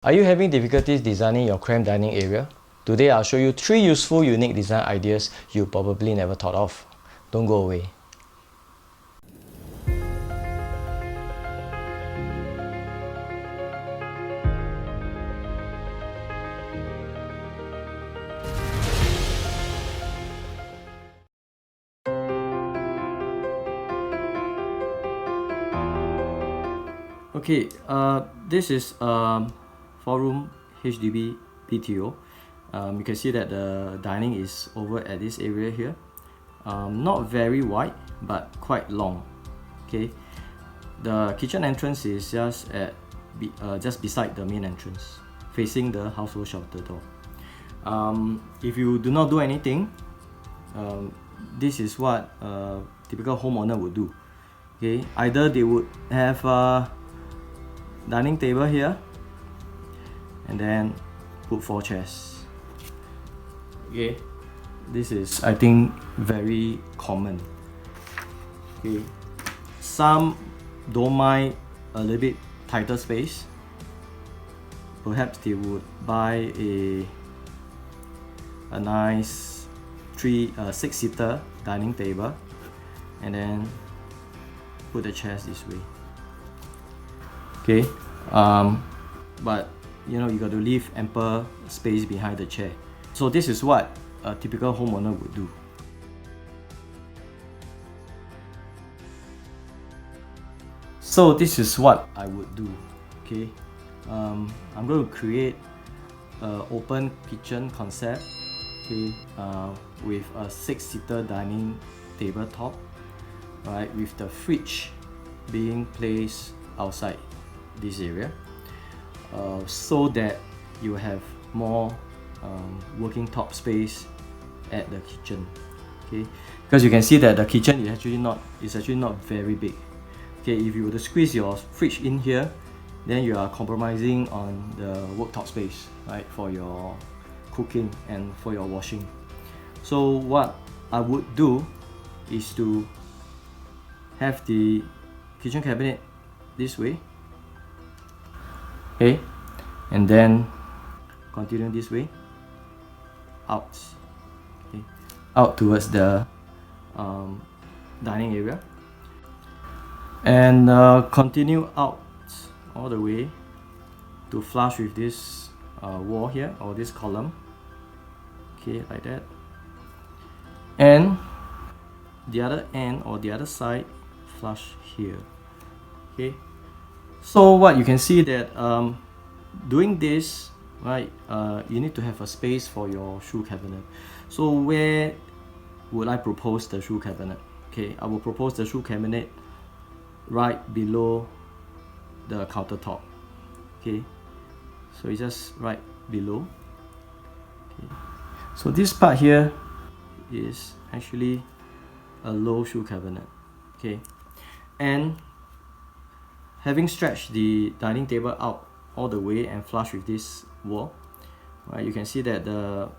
Are you having difficulties designing your cramped dining area? Today I'll show you 3 useful unique design ideas you probably never thought of. Don't go away. Okay, this is 4-room HDB BTO. You can see that the dining is over at this area here. Not very wide, but quite long. Okay, the kitchen entrance is just beside the main entrance, facing the household shelter door. If you do not do anything, this is what a typical homeowner would do. Okay, either they would have a dining table here and then put 4 chairs. Okay, this is, I think, very common. Okay, some don't mind a little bit tighter space. Perhaps they would buy a nice 6-seater dining table and then put the chairs this way. Okay, but you got to leave ample space behind the chair. So this is what a typical homeowner would do. So this is what I would do. Okay, I'm going to create an open kitchen concept. Okay, with a 6-seater dining tabletop, right, with the fridge being placed outside this area, so that you have more working top space at the kitchen. Okay, because you can see that the kitchen is actually not very big. Okay, if you were to squeeze your fridge in here, then you are compromising on the worktop space, right, for your cooking and for your washing. So what I would do is to have the kitchen cabinet this way. Okay, and then continue this way out. Okay, out towards the dining area, and continue out all the way to flush with this wall here, or this column. Okay, like that, and the other end or the other side flush here. Okay, so what you can see that doing this, right, you need to have a space for your shoe cabinet. So where would I propose the shoe cabinet? Okay, I will propose the shoe cabinet right below the countertop. Okay, so it's just right below. Okay, so this part here is actually a low shoe cabinet. Okay, and having stretched the dining table out all the way and flush with this wall, right, you can see that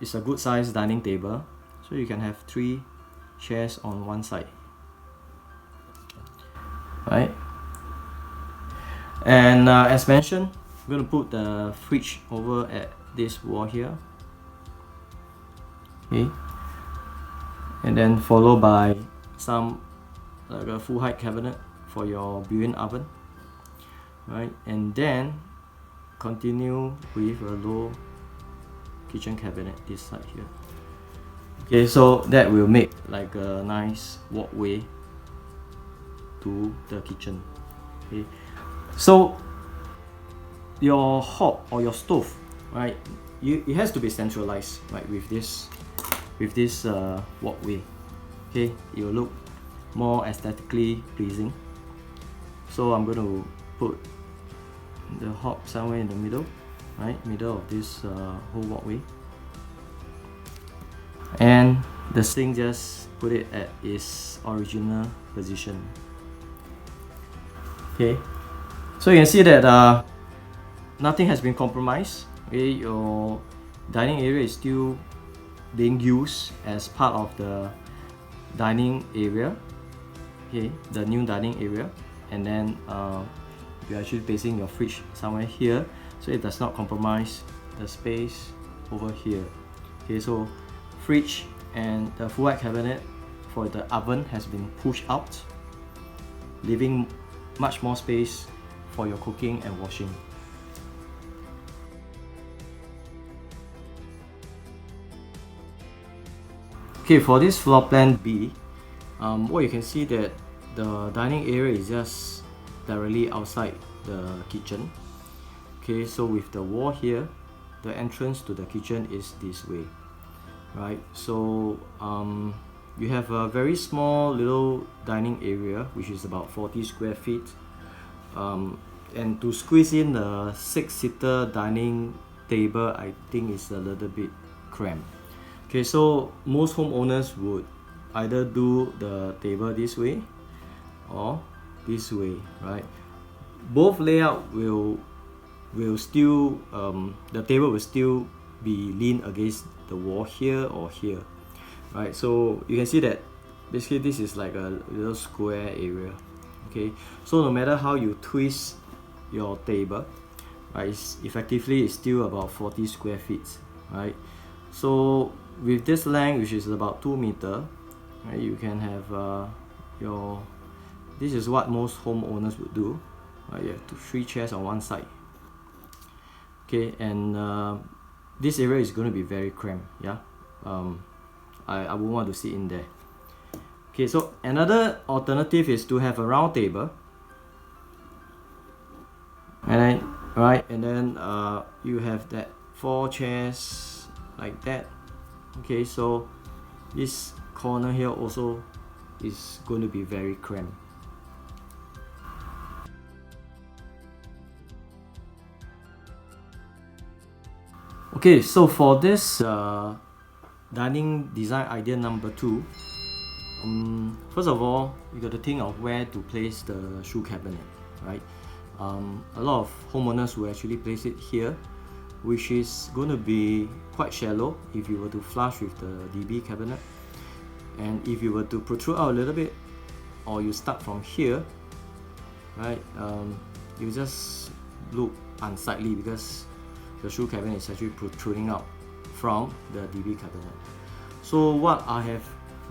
it's a good sized dining table, so you can have 3 chairs on one side, right? And as mentioned, I'm going to put the fridge over at this wall here. Okay, and then followed by some like a full height cabinet for your built-in oven, right, and then continue with a low kitchen cabinet this side here. Okay, so that will make like a nice walkway to the kitchen. Okay, so your hob or your stove, right, it has to be centralized, right, with this walkway. Okay, it will look more aesthetically pleasing. So I'm going to put the hob somewhere in the middle, right, middle of this whole walkway, and the sink, just put it at its original position. Okay, so you can see that nothing has been compromised. Okay, your dining area is still being used as part of the dining area. Okay, the new dining area, and then you're actually placing your fridge somewhere here so it does not compromise the space over here. Okay, so fridge and the full height cabinet for the oven has been pushed out, leaving much more space for your cooking and washing. Okay, for this floor plan B, what you can see that the dining area is just directly outside the kitchen. Okay, so with the wall here, the entrance to the kitchen is this way, right? So you have a very small little dining area, which is about 40 square feet. And to squeeze in a 6-seater dining table, I think is a little bit cramped. Okay, so most homeowners would either do the table this way or this way, right? Both layout will still, the table will still be leaned against the wall here or here, right? So you can see that basically this is like a little square area. Okay, so no matter how you twist your table, right, it's still about 40 square feet, right? So with this length, which is about 2 meters, right, you can have this is what most homeowners would do, right? You have 3 chairs on one side. Okay, and this area is going to be very cramped. Yeah, I won't want to sit in there. Okay, so another alternative is to have a round table, and then you have that 4 chairs like that. Okay, so this corner here also is going to be very cramped. Okay, so for this dining design idea number 2, first of all, you got to think of where to place the shoe cabinet, right? A lot of homeowners will actually place it here, which is going to be quite shallow if you were to flush with the DB cabinet. And if you were to protrude out a little bit, or you start from here, right, you just look unsightly because the shoe cabinet is actually protruding out from the DB cabinet. So what I have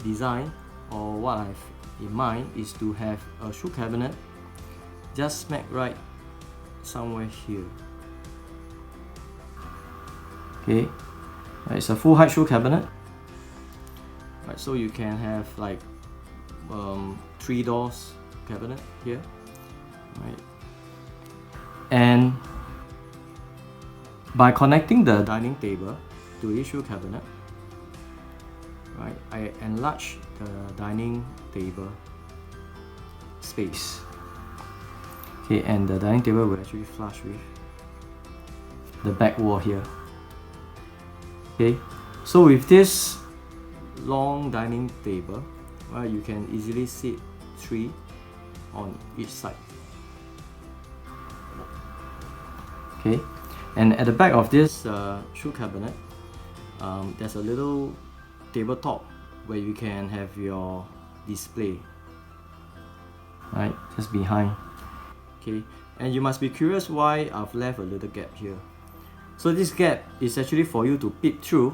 designed, or what I have in mind, is to have a shoe cabinet just smack right somewhere here. Okay, it's a full height shoe cabinet, right? So you can have like 3 doors cabinet here, right? And by connecting the dining table to this shoe cabinet, right, I enlarge the dining table space. Okay, and the dining table will actually flush with the back wall here. Okay, so with this long dining table, right, you can easily sit 3 on each side. Okay, and at the back of this shoe cabinet, there's a little tabletop where you can have your display, right, just behind. Okay, and you must be curious why I've left a little gap here. So this gap is actually for you to peep through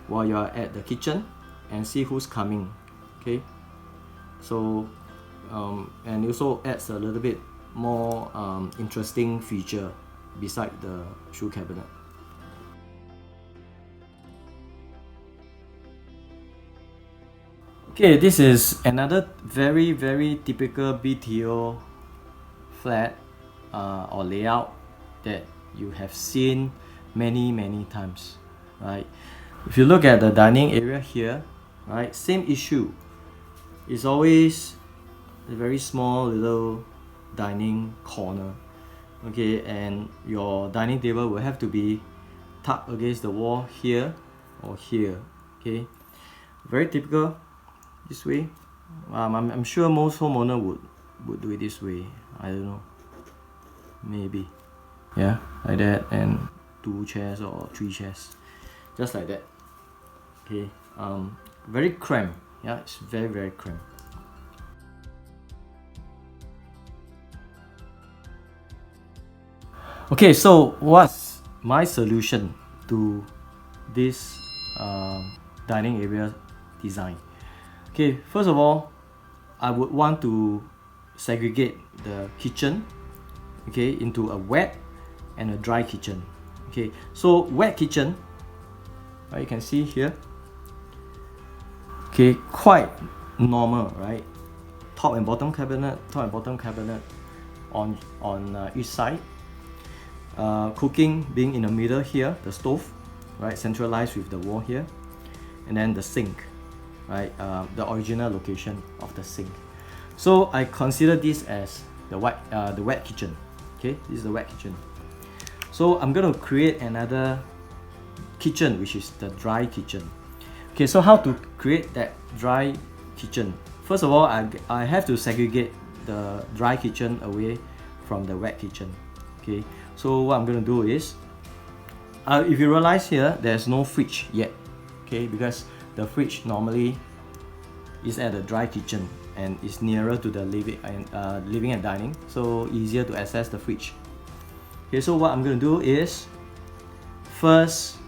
while you are at the kitchen and see who's coming. Okay, so and it also adds a little bit more interesting feature beside the shoe cabinet. Okay, this is another very typical BTO flat or layout that you have seen many times, right? If you look at the dining area here, right, same issue. It's always a very small little dining corner. Okay, and your dining table will have to be tucked against the wall here or here. Okay, very typical this way. I'm sure most homeowner would do it this way. I don't know, maybe, yeah, like that, and 2 chairs or 3 chairs, just like that. Okay, very cramped. Yeah, it's very cramped. Okay, so what's my solution to this dining area design? Okay, first of all, I would want to segregate the kitchen, okay, into a wet and a dry kitchen. Okay, so wet kitchen, right, you can see here, okay, quite normal, right? Top and bottom cabinet on each side. Cooking being in the middle here, the stove, right, centralized with the wall here, and then the sink, right, the original location of the sink. So I consider this as the wet kitchen. Okay, this is the wet kitchen. So I'm going to create another kitchen, which is the dry kitchen. Okay, so how to create that dry kitchen? First of all, I have to segregate the dry kitchen away from the wet kitchen. Okay, so what I'm going to do is, if you realize here, there's no fridge yet. Okay, because the fridge normally is at the dry kitchen and is nearer to the living and dining, so easier to access the fridge. Okay, so what I'm going to do is, first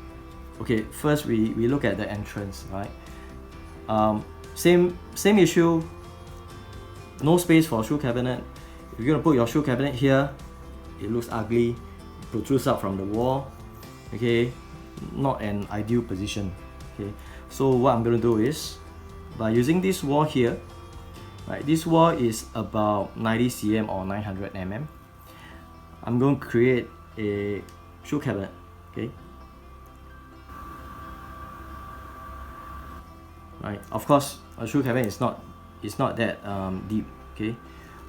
we look at the entrance, right? Same issue, no space for shoe cabinet. If you're going to put your shoe cabinet here, it looks ugly, it protrudes out from the wall. Okay, not an ideal position. Okay, so what I'm going to do is, by using this wall here, right, this wall is about 90 cm or 900 mm. I'm going to create a shoe cabinet. Okay, right, of course a shoe cabinet is not that deep. Okay,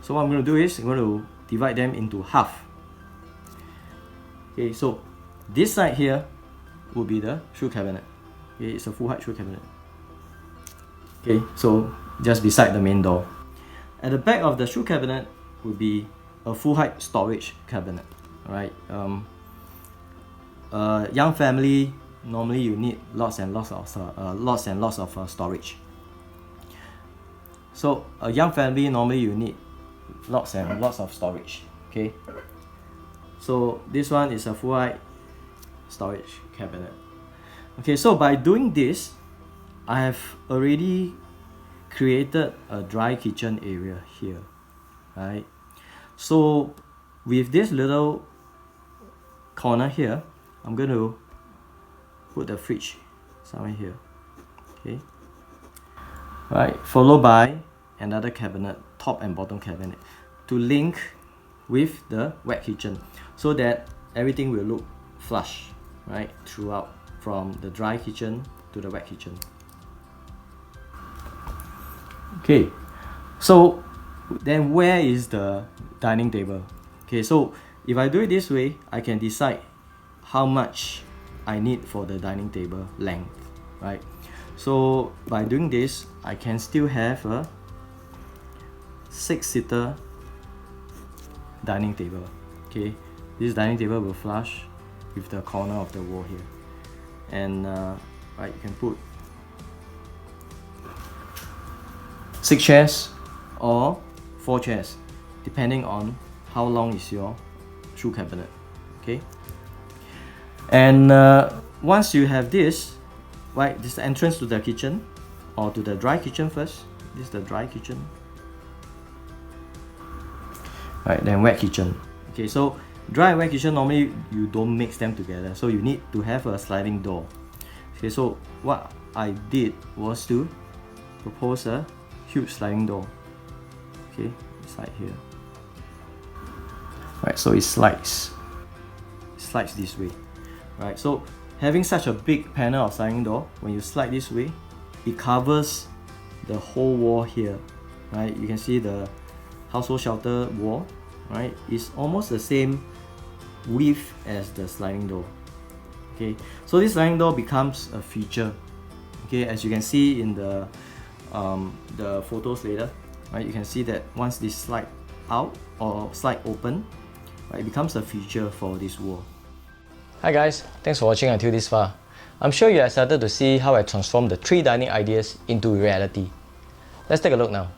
so what I'm going to do is I'm going to divide them into half. Okay, so this side here will be the shoe cabinet. Okay, it's a full height shoe cabinet. Okay, so just beside the main door. At the back of the shoe cabinet would be a full height storage cabinet. Alright, young family, normally you need lots and lots of storage. So a young family, normally you need lots and lots of storage. Okay, so this one is a full height storage cabinet. Okay, so by doing this, I have already created a dry kitchen area here, right? So with this little corner here, I'm going to put the fridge somewhere here. Okay, right, followed by another cabinet, top and bottom cabinet, to link with the wet kitchen, so that everything will look flush, right, throughout, from the dry kitchen to the wet kitchen. Okay, so then where is the dining table? Okay, so if I do it this way, I can decide how much I need for the dining table length, right? So by doing this, I can still have a 6-seater dining table. Okay, this dining table will flush with the corner of the wall here, and right, you can put 6 chairs or 4 chairs, depending on how long is your shoe cabinet. Okay, and once you have this, right, this is the entrance to the kitchen, or to the dry kitchen first. This is the dry kitchen, right, then wet kitchen. Okay, so dry and wet kitchen, normally you don't mix them together, so you need to have a sliding door. Okay, so what I did was to propose a huge sliding door. Okay, slide here. Right, so it slides this way. Right, so having such a big panel of sliding door, when you slide this way, it covers the whole wall here. Right, you can see the household shelter wall, right, is almost the same width as the sliding door. Okay, so this sliding door becomes a feature. Okay, as you can see in the photos later, right, you can see that once this slide out or slide open, right, it becomes a feature for this wall. Hi guys, thanks for watching until this far. I'm sure you're excited to see how I transform the 3 dining ideas into reality. Let's take a look now.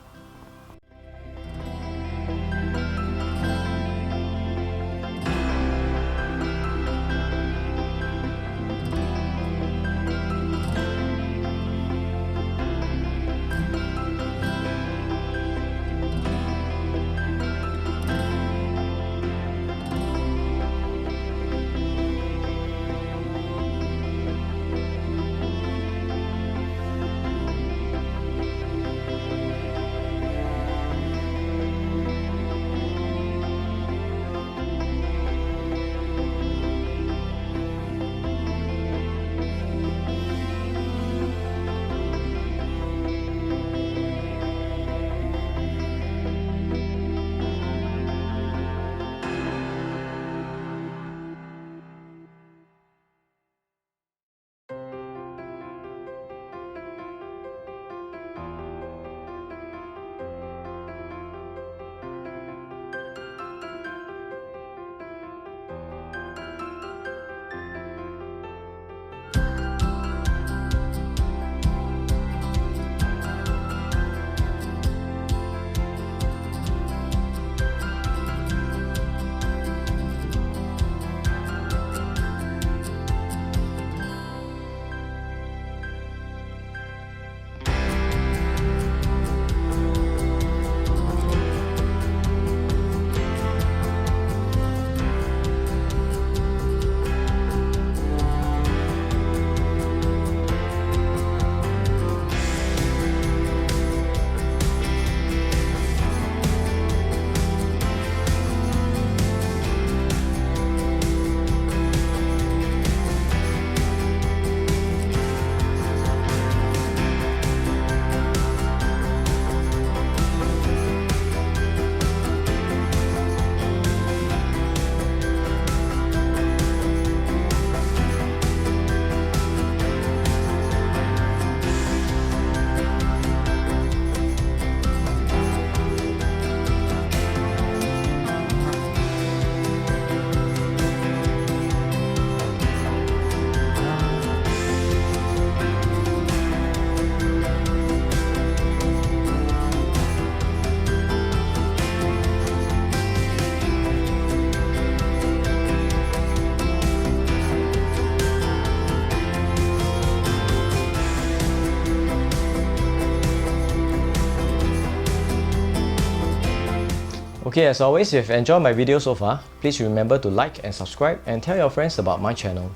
Okay, as always, if you've enjoyed my video so far, please remember to like and subscribe and tell your friends about my channel.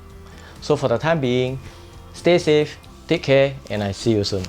So for the time being, stay safe, take care, and I see you soon.